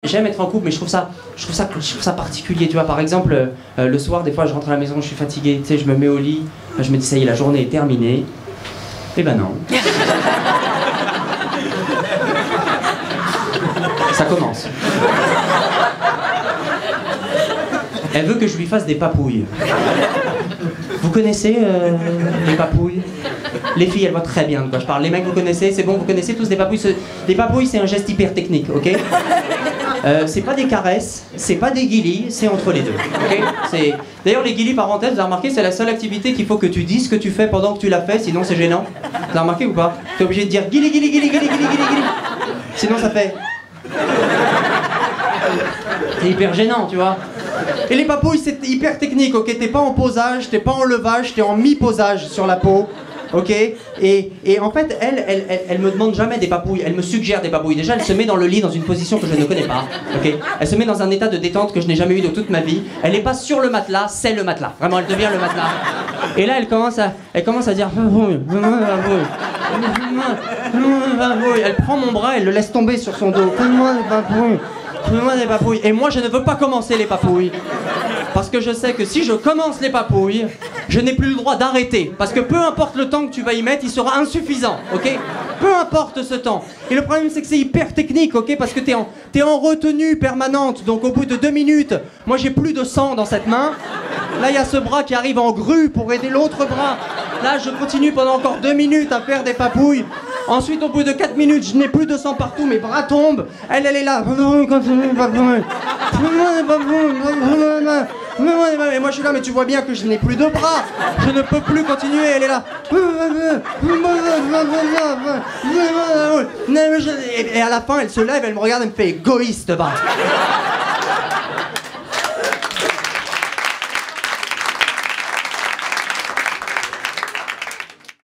J'aime être en couple, mais je trouve ça particulier, tu vois. Par exemple, le soir, des fois, je rentre à la maison, je suis fatigué, tu sais, je me mets au lit, je me dis, ça y est, la journée est terminée. Eh ben non. Ça commence. Elle veut que je lui fasse des papouilles. Vous connaissez les papouilles? Les filles, elles voient très bien de quoi je parle. Les mecs, vous connaissez? C'est bon, vous connaissez tous des papouilles? Des papouilles, c'est un geste hyper technique, ok? C'est pas des caresses, c'est pas des guilis, c'est entre les deux. Okay. D'ailleurs, les guilis, parenthèse, vous avez remarqué, c'est la seule activité qu'il faut que tu dises ce que tu fais pendant que tu l'as fait, sinon c'est gênant. Vous avez remarqué ou pas? T'es obligé de dire guili, guili, guili, guili, guili, guili, guili. Sinon ça fait... C'est hyper gênant, tu vois. Et les papouilles, c'est hyper technique, ok? T'es pas en posage, t'es pas en levage, t'es en mi-posage sur la peau. Ok, et en fait, elle me demande jamais des papouilles, elle me suggère des papouilles. Déjà, elle se met dans le lit dans une position que je ne connais pas. Ok, elle se met dans un état de détente que je n'ai jamais eu de toute ma vie. Elle n'est pas sur le matelas, c'est le matelas. Vraiment, elle devient le matelas. Et là, elle commence à dire. Elle prend mon bras, elle le laisse tomber sur son dos. Fais-moi des papouilles. Fais-moi des papouilles. Et moi, je ne veux pas commencer les papouilles. Parce que je sais que si je commence les papouilles, je n'ai plus le droit d'arrêter. Parce que peu importe le temps que tu vas y mettre, il sera insuffisant, ok? Peu importe ce temps. Et le problème, c'est que c'est hyper technique, ok? Parce que t'es en retenue permanente. Donc au bout de 2 minutes, moi j'ai plus de sang dans cette main. Là, il y a ce bras qui arrive en grue pour aider l'autre bras. Là, je continue pendant encore 2 minutes à faire des papouilles. Ensuite, au bout de 4 minutes, je n'ai plus de sang partout, mes bras tombent. Elle est là. Et moi je suis là, mais tu vois bien que je n'ai plus de bras. Je ne peux plus continuer, elle est là. Et à la fin, elle se lève, elle me regarde, elle me fait égoïste, va.